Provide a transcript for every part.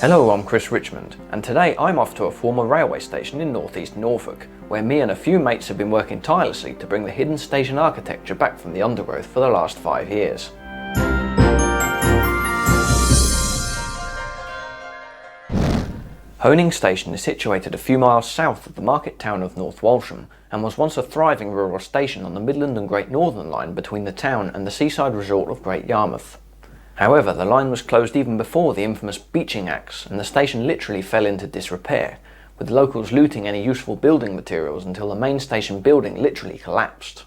Hello, I'm Chris Richmond, and today I'm off to a former railway station in northeast Norfolk, where me and a few mates have been working tirelessly to bring the hidden station architecture back from the undergrowth for the last 5 years. Honing Station is situated a few miles south of the market town of North Walsham and was once a thriving rural station on the Midland and Great Northern line between the town and the seaside resort of Great Yarmouth. However, the line was closed even before the infamous Beaching Acts, and the station literally fell into disrepair, with locals looting any useful building materials until the main station building literally collapsed.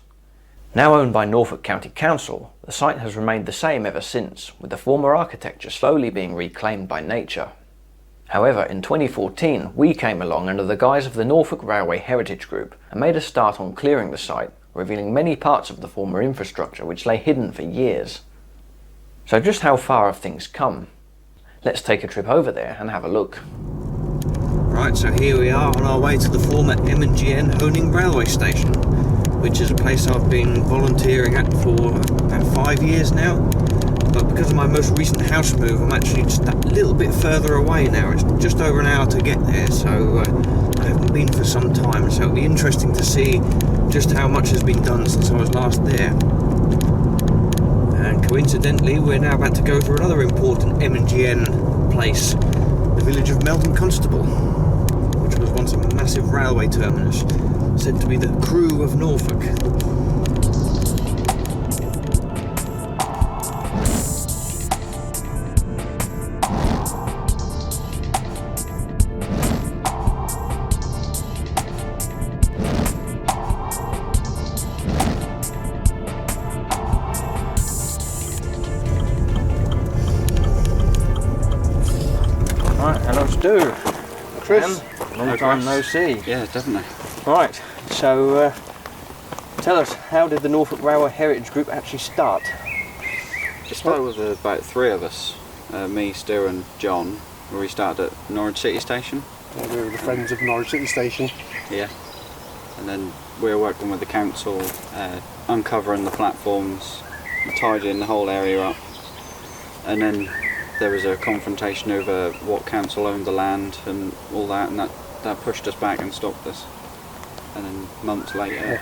Now owned by Norfolk County Council, the site has remained the same ever since, with the former architecture slowly being reclaimed by nature. However, in 2014, we came along under the guise of the Norfolk Railway Heritage Group and made a start on clearing the site, revealing many parts of the former infrastructure which lay hidden for years. So just how far have things come? Let's take a trip over there and have a look. Right, so here we are on our way to the former M&GN Honing Railway Station, which is a place I've been volunteering at for about 5 years now. But because of my most recent house move, I'm actually just a little bit further away now. It's just over an hour to get there, so I haven't been for some time. So it'll be interesting to see just how much has been done since I was last there. And coincidentally, we're now about to go to another important M&GN place, the village of Melton Constable, which was once a massive railway terminus, said to be the Crewe of Norfolk. Right, hello Stu. Chris. Long time no see. Yeah, definitely. Right, so tell us, how did the Norfolk Railway Heritage Group actually start? It started with about 3 of us, me, Stu and John, where we started at Norwich City Station. Yeah, we were the friends of Norwich City Station. Yeah. And then we were working with the council, uncovering the platforms, tidying the whole area up. And then there was a confrontation over what council owned the land and all that, and that pushed us back and stopped us. And then months later...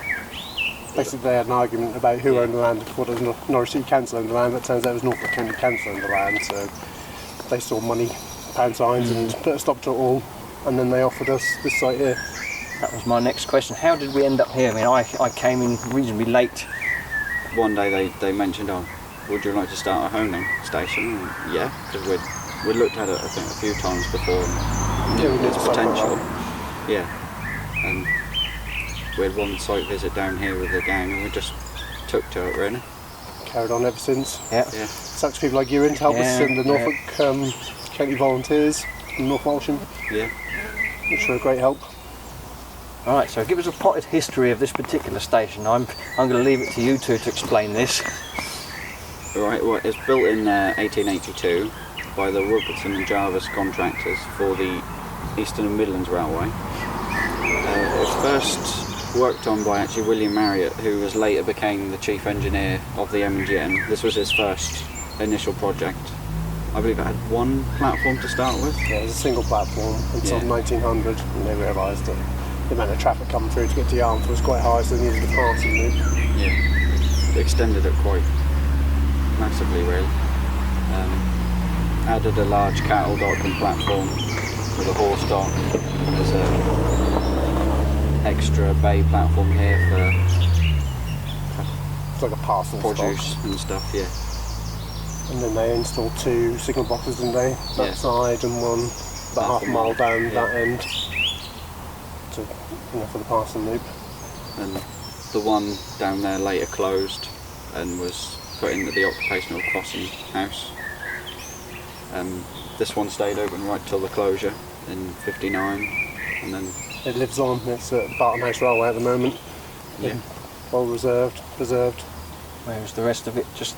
Basically they had an argument about who owned the land. Before it was Norwich City Council owned the land, but it turns out it was Norfolk County Council owned the land, so they saw money, pound signs, and put a stop to it all, and then they offered us this site here. That was my next question. How did we end up here? I mean, I came in reasonably late. One day they mentioned, oh, would you like to start a honing station? And yeah, because we'd looked at it I think a few times before and knew its potential. Yeah, and we had one site visit down here with the gang and we just took to it really. Carried on ever since. Yeah. Such people like you in to help us, and the Norfolk County volunteers from North Walsham. Yeah. Which were a great help. Alright, so give us a potted history of this particular station. I'm going to leave it to you two to explain this. Right, well, it's built in 1882 by the Robertson and Jarvis contractors for the Eastern and Midlands Railway. It was first worked on by actually William Marriott, who was later became the chief engineer of the M&GN. This was his first initial project. I believe it had one platform to start with. Yeah, it was a single platform until 1900, and they realised that the amount of traffic coming through to get to Yarmouth was quite high, so they needed a passing loop. Yeah, they extended it quite massively really. Added a large cattle docking platform with a horse dock. There's a extra bay platform here for It's like a parcel produce stock. and stuff, yeah. And then they installed 2 signal boxes, didn't they? That Yeah. side and one about half a mile down that end. To, for the passing loop. And the one down there later closed and was put into the occupational crossing house. This one stayed open right till the closure in '59, and then It lives on. It's at Barton House Railway at the moment. yeah, Well preserved. Whereas the rest of it just...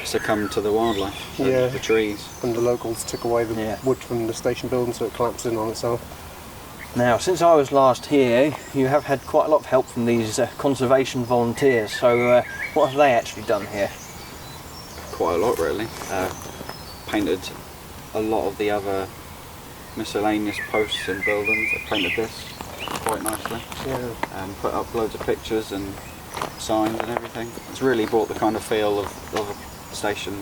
succumbed to the wildlife, Yeah. the trees. And the locals took away the wood from the station building, so it collapsed in on itself. Now, since I was last here, you have had quite a lot of help from these conservation volunteers, so what have they actually done here? Quite a lot really. Painted a lot of the other miscellaneous posts and buildings. I've painted this quite nicely. Yeah. Put up loads of pictures and signs and everything. It's really brought the kind of feel of a station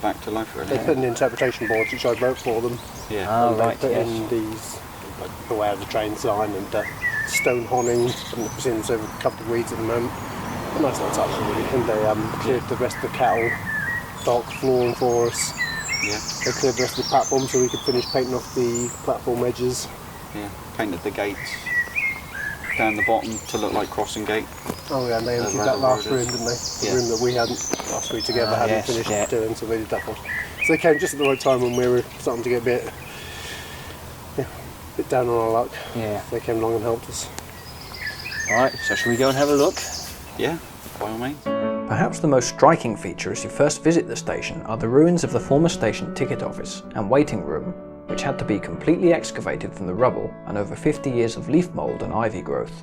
back to life, really. They put in the interpretation boards, which I wrote for them. Yeah. Oh, And right, they put yes. in these, like, beware of the train sign and stone honing, and the scenes over covered with weeds at the moment. A nice little touch, really. And they cleared the rest of the cattle dock flooring for us. Yeah. They cleared the rest of the platform so we could finish painting off the platform edges. Yeah. Painted the gates down the bottom to look like crossing gate. Oh yeah, and they emptied red that last borders. room, didn't they? The Yeah. room that we hadn't, us three together, hadn't yes, finished yeah. doing, so they did that one. So they came just at the right time when we were starting to get a bit down on our luck. Yeah. They came along and helped us. Right, so shall we go and have a look? Yeah, by all means. Perhaps the most striking feature as you first visit the station are the ruins of the former station ticket office and waiting room, which had to be completely excavated from the rubble and over 50 years of leaf mould and ivy growth.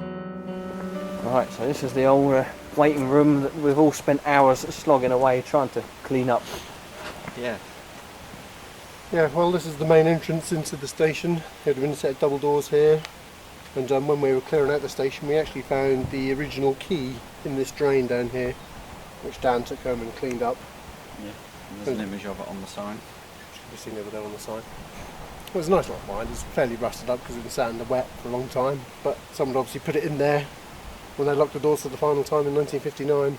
Right, so this is the old waiting room that we've all spent hours slogging away trying to clean up. Yeah. Yeah, well, this is the main entrance into the station. There had been a set of double doors here, and when we were clearing out the station, we actually found the original key in this drain down here, which Dan took home and cleaned up. Yeah. And there's an image of it on the sign. Should be seen over there on the side. It was a nice little find. It's fairly rusted up because it was sat in the wet for a long time, but someone obviously put it in there when they locked the doors for the final time in 1959.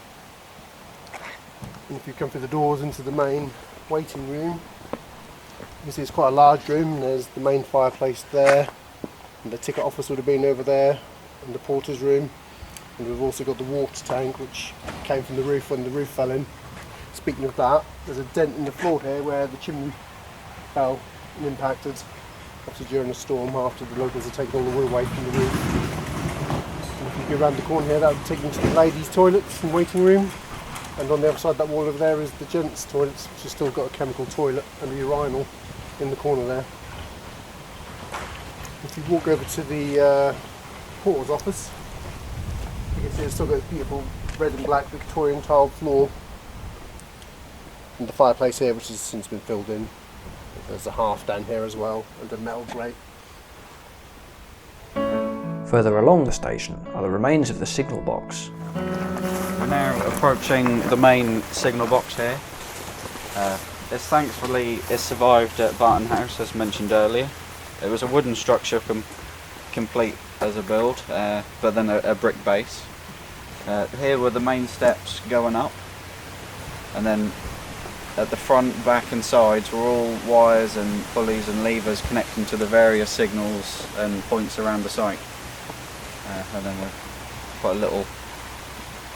And if you come through the doors into the main waiting room, you can see it's quite a large room. There's the main fireplace there, and the ticket office would have been over there, and the porter's room. And we've also got the water tank, which came from the roof when the roof fell in. Speaking of that, there's a dent in the floor here where the chimney fell and impacted, obviously during a storm after the locals had taken all the wood away from the roof. And if you go around the corner here, that would take you to the ladies' toilets and waiting room. And on the other side of that wall over there is the gents' toilets, which has still got a chemical toilet and a urinal in the corner there. If you walk over to the porter's office, you can see it's still got this beautiful red and black Victorian tiled floor. And the fireplace here, which has since been filled in. There's a hearth down here as well, and a metal grate. Further along the station are the remains of the signal box. We're now approaching the main signal box here. It's survived at Barton House, as mentioned earlier. It was a wooden structure complete as a build, but then a brick base. Here were the main steps going up, and then at the front, back and sides were all wires and pulleys and levers connecting to the various signals and points around the site. And then we've got a little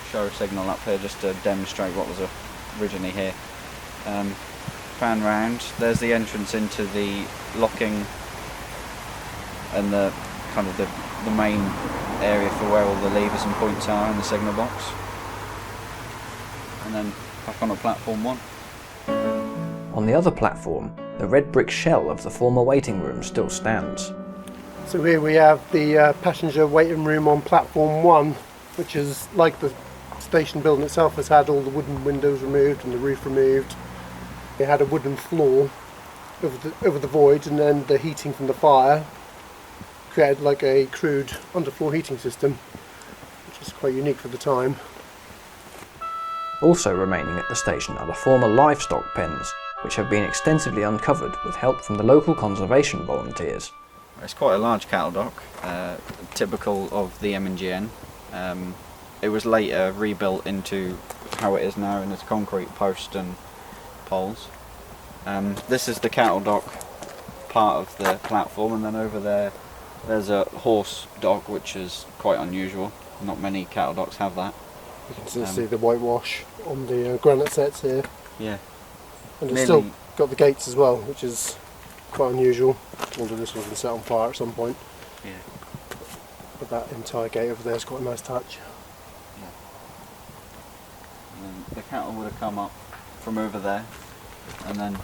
show signal up here just to demonstrate what was originally here. Pan round, there's the entrance into the locking and the kind of the main area for where all the levers and points are in the signal box. And then back on at platform 1. On the other platform, the red brick shell of the former waiting room still stands. So here we have the passenger waiting room on platform 1, which is like the station building itself has had all the wooden windows removed and the roof removed. It had a wooden floor over the void, and then the heating from the fire created like a crude underfloor heating system, which is quite unique for the time. Also remaining at the station are the former livestock pens, which have been extensively uncovered with help from the local conservation volunteers. It's quite a large cattle dock, typical of the M&GN. It was later rebuilt into how it is now in its concrete post and poles. This is the cattle dock part of the platform, and then over there's a horse dock, which is quite unusual. Not many cattle docks have that. You can still see the whitewash on the granite sets here. Yeah. And it's still got the gates as well, which is quite unusual. I wonder if this was set on fire at some point. Yeah. But that entire gate over there is quite a nice touch. Yeah. And then the cattle would have come up from over there, and then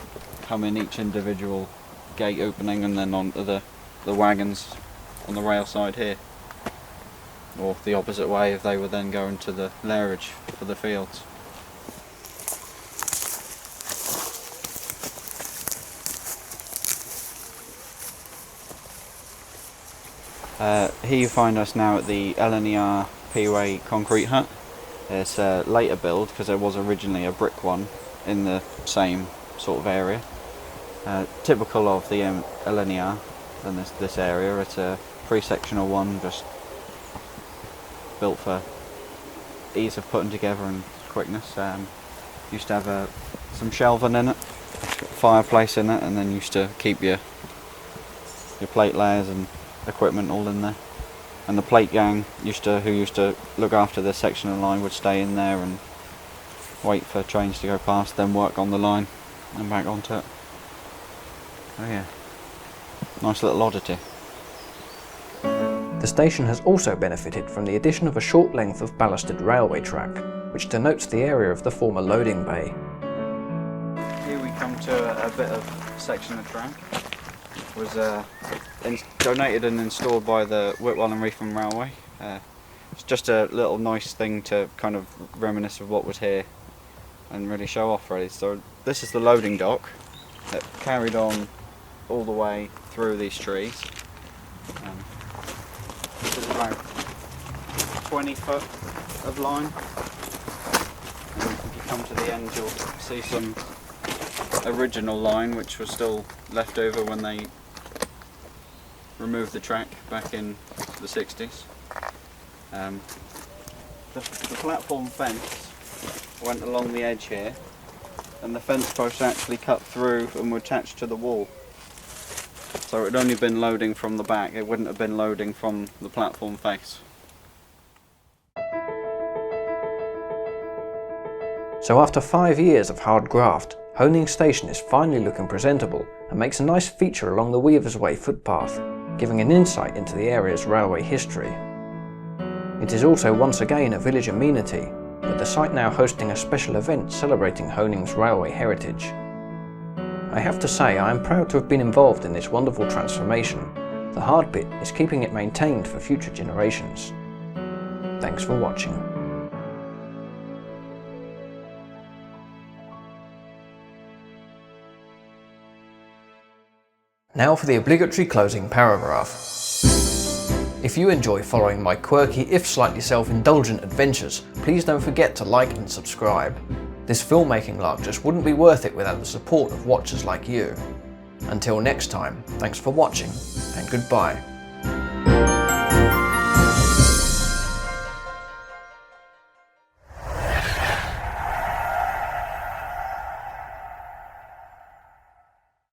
come in each individual gate opening, and then onto the wagons on the rail side here. Or the opposite way if they were then going to the lairage for the fields. Here you find us now at the L&ER P-Way concrete hut. It's a later build because there was originally a brick one in the same sort of area. Typical of the L&ER and this area, it's a three-sectional one, just built for ease of putting together and quickness. Used to have some shelving in it, fireplace in it, and then used to keep your plate layers and equipment all in there. And the plate gang who used to look after this section of the line would stay in there and wait for trains to go past, then work on the line and back onto it. Oh yeah, nice little oddity. The station has also benefited from the addition of a short length of ballasted railway track, which denotes the area of the former loading bay. Here we come to a bit of section of track. It was donated and installed by the Whitwell and Richmond Railway. It's just a little nice thing to kind of reminisce of what was here and really show off really. So this is the loading dock that carried on all the way through these trees. This is about 20 foot of line. And if you come to the end you'll see some original line which was still left over when they removed the track back in the 60s. The platform fence went along the edge here, and the fence posts actually cut through and were attached to the wall. So it had only been loading from the back, it wouldn't have been loading from the platform face. So after 5 years of hard graft, Honing Station is finally looking presentable and makes a nice feature along the Weavers' Way footpath, giving an insight into the area's railway history. It is also once again a village amenity, with the site now hosting a special event celebrating Honing's railway heritage. I have to say I am proud to have been involved in this wonderful transformation. The hard bit is keeping it maintained for future generations. Thanks for watching. Now for the obligatory closing paragraph. If you enjoy following my quirky, if slightly self-indulgent adventures, please don't forget to like and subscribe. This filmmaking lark just wouldn't be worth it without the support of watchers like you. Until next time, thanks for watching, and goodbye.